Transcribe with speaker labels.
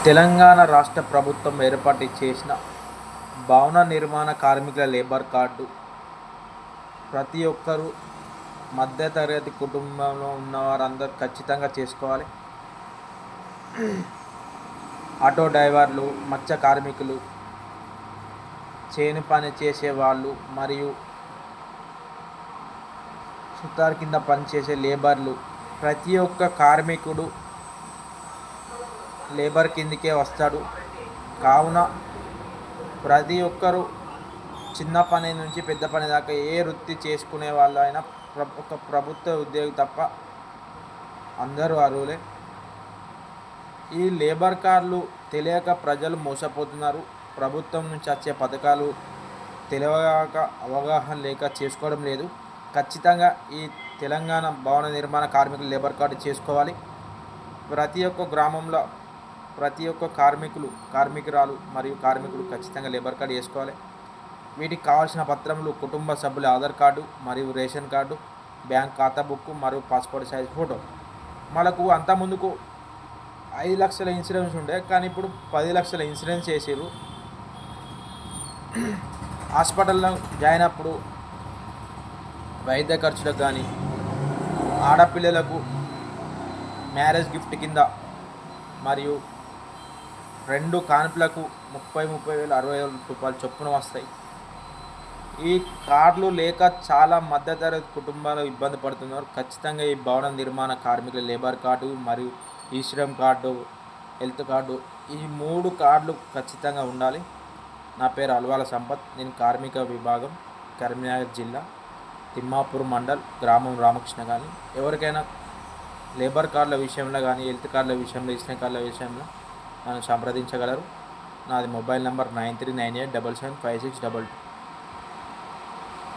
Speaker 1: తెలంగాణ రాష్ట్ర ప్రభుత్వం ఏర్పాటు చేసిన భవన నిర్మాణ కార్మికుల లేబర్ కార్డు ప్రతి ఒక్కరూ మధ్యతరగతి కుటుంబంలో ఉన్నవారందరూ ఖచ్చితంగా చేసుకోవాలి. ఆటో డ్రైవర్లు, మత్స్య కార్మికులు, చేను పని చేసేవాళ్ళు మరియు సుతార్ కింద పనిచేసే లేబర్లు, ప్రతి ఒక్క కార్మికుడు లేబర్ కిందికే వస్తాడు. కావున ప్రతి ఒక్కరూ చిన్న పని నుంచి పెద్ద పని దాకా ఏ వృత్తి చేసుకునే వాళ్ళు అయినా ఒక ప్రభుత్వ ఉద్యోగి తప్ప అందరూ అర్హులే. ఈ లేబర్ కార్డులు తెలియక ప్రజలు మోసపోతున్నారు. ప్రభుత్వం నుంచి వచ్చే పథకాలు తెలియక, అవగాహన లేక చేసుకోవడం లేదు. ఖచ్చితంగా ఈ తెలంగాణ భవన నిర్మాణ కార్మికులు లేబర్ కార్డు చేసుకోవాలి. ప్రతి ఒక్క గ్రామంలో ప్రతి ఒక్క కార్మికురాలు మరియు కార్మికులు ఖచ్చితంగా లేబర్ కార్డు చేసుకోవాలి. వీటికి కావాల్సిన పత్రములు కుటుంబ సభ్యుల ఆధార్ కార్డు మరియు రేషన్ కార్డు, బ్యాంక్ ఖాతా బుక్ మరియు పాస్పోర్ట్ సైజ్ ఫోటో. మనకు అంతకుముందుకు 5 లక్షల ఇన్సూరెన్స్ ఉండే, కానీ ఇప్పుడు 10 లక్షల ఇన్సూరెన్స్ చేసారు. హాస్పిటల్లో జాయిన్ అప్పుడు వైద్య ఖర్చులకు కానీ, ఆడపిల్లలకు మ్యారేజ్ గిఫ్ట్ కింద మరియు 2 కాన్పులకు 30,000 60,000 రూపాయలు చొప్పున వస్తాయి. ఈ కార్డులు లేక చాలా మధ్యతరగతి కుటుంబాలు ఇబ్బంది పడుతున్నారు. ఖచ్చితంగా ఈ భవన నిర్మాణ కార్మికుల లేబర్ కార్డు మరియు ఈ శ్రమ్ కార్డు, హెల్త్ కార్డు, ఈ 3 కార్డులు ఖచ్చితంగా ఉండాలి. నా పేరు అల్వాల సంపత్. నేను కార్మిక విభాగం, కరీంనగర్ జిల్లా, తిమ్మాపూర్ మండల్, గ్రామం రామకృష్ణ. కానీ ఎవరికైనా లేబర్ కార్డుల విషయంలో కానీ, హెల్త్ కార్డుల విషయంలో, ఇస్నే కార్డుల విషయంలో నన్ను సంప్రదించగలరు. నాది మొబైల్ నెంబర్ 9398775622.